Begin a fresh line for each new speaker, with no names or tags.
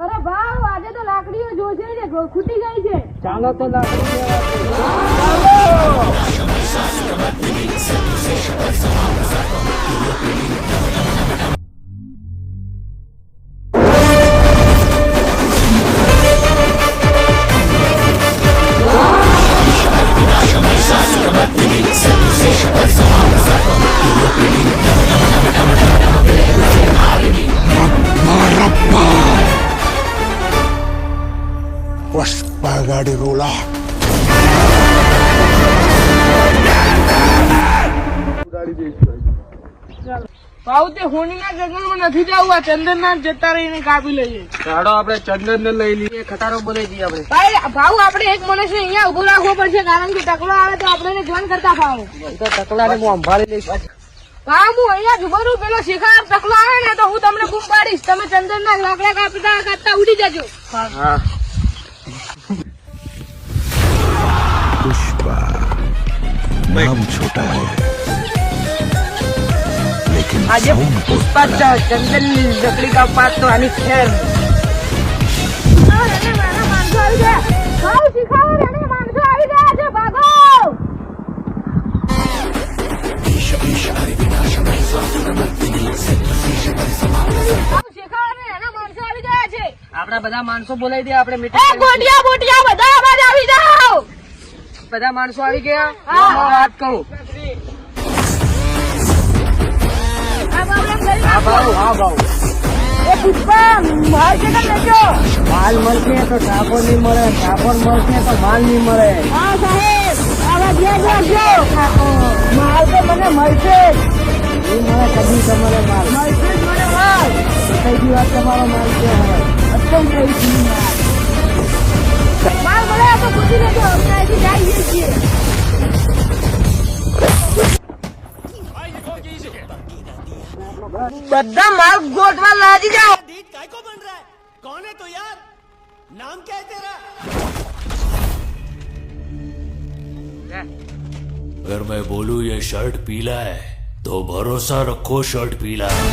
અરે ભાવ આજે તો લાકડીઓ જોશે છે, ખૂટી ગઈ છે.
ચાલો તો લાકડી લેવા.
गाड़ी रोला
ભાવ તે હોનીના જંગલમાં નથી જવું, આ ચંદનના જતા રહીને કાપી લઈએ.
ચાલો આપણે ચંદન ને લઈ લઈએ. ખટારો બોલાઈ જઈએ આપણે.
ભાઈ ભાવ આપણે એક મનુષ્ય અહીંયા ઉભો રાખવો પડશે, કારણ કે ટકલો આવે તો આપણે જોન કરતા ભાવ.
તો ટકલા ને હું સંભાળી લઈશ.
ભાવ હું અહીંયા જ ઉભો રહું, પેલો શિકાર ટકલો આવે ને તો હું તમને બૂમ પાડીશ, તમે ચંદનના લાકડા કાપતા કાપતા ઉડી જજો.
હા.
पुष्पा नाम छोटा है लेकिन
આજે પુષ્પા ચંદન ની લકડી કાપવા તો આની ખેર.
માણસો આવી ગયા, ભાવ શિખાવર અને માણસો આવી ગયા છે, ભાગો.
આપડા બધા માણસો બોલાવી દે. આપણે
એ
મીટિંગ.
ગોટિયા બોટિયા બધા અમારે આવી જાઓ.
બધા માણસો આવી ગયા.
હા.
હું વાત કહું.
આ બાબલા કરી
હા
નાખો.
ભાવ, હા ભાવ.
એ પુષ્પા માલ છે કે લેજો.
માલ મળશે તો ઠાકોર નહીં મળે, ઠાકોર મળશે તો માલ નહીં મળે.
હા સાહેબ, આવા ધ્યાન રાખજો. માલ તો મને મળશે જ.
નહીં મળે કદી તમારે માલ.
મળશે જ મને માલ.
કઈ વાત તમારો માલ છે હવે.
અત્યંત કઈ માલ મળે તો પૂછી લેજો, અમે અહીંથી જઈએ છીએ. બધા માલ ગોઠવા લાજી જાઓ.
काय को बन रहा है? कौन है तो यार? नाम क्या है तेरा?
अगर मैं बोलूं ये शर्ट पीला है तो भरोसा रखो शर्ट पीला है.